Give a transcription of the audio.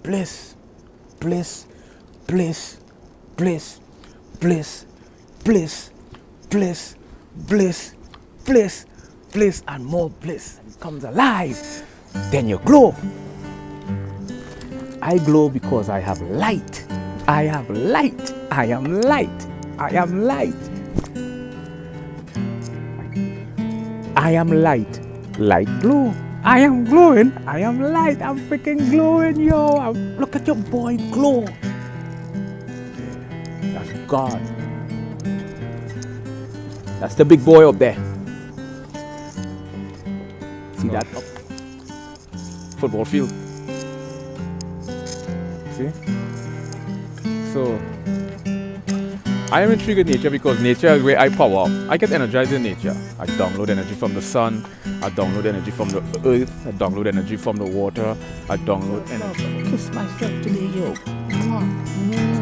bliss, bliss, bliss, bliss, bliss, bliss, bliss, bliss, bliss, bliss, and more bliss. It comes alive. Then you glow. I glow because I have light. I have light. I am light. I am light. I am light. Light glow. I am glowing. I am light. I'm freaking glowing, yo. Look at your boy glow. That's God. That's the big boy up there. See that up? Football field. See? So, I am intrigued with nature because nature is where I power up. I get energized in nature. I download energy from the sun. I download energy from the earth. I download energy from the water. I download energy. Kiss myself today, yo.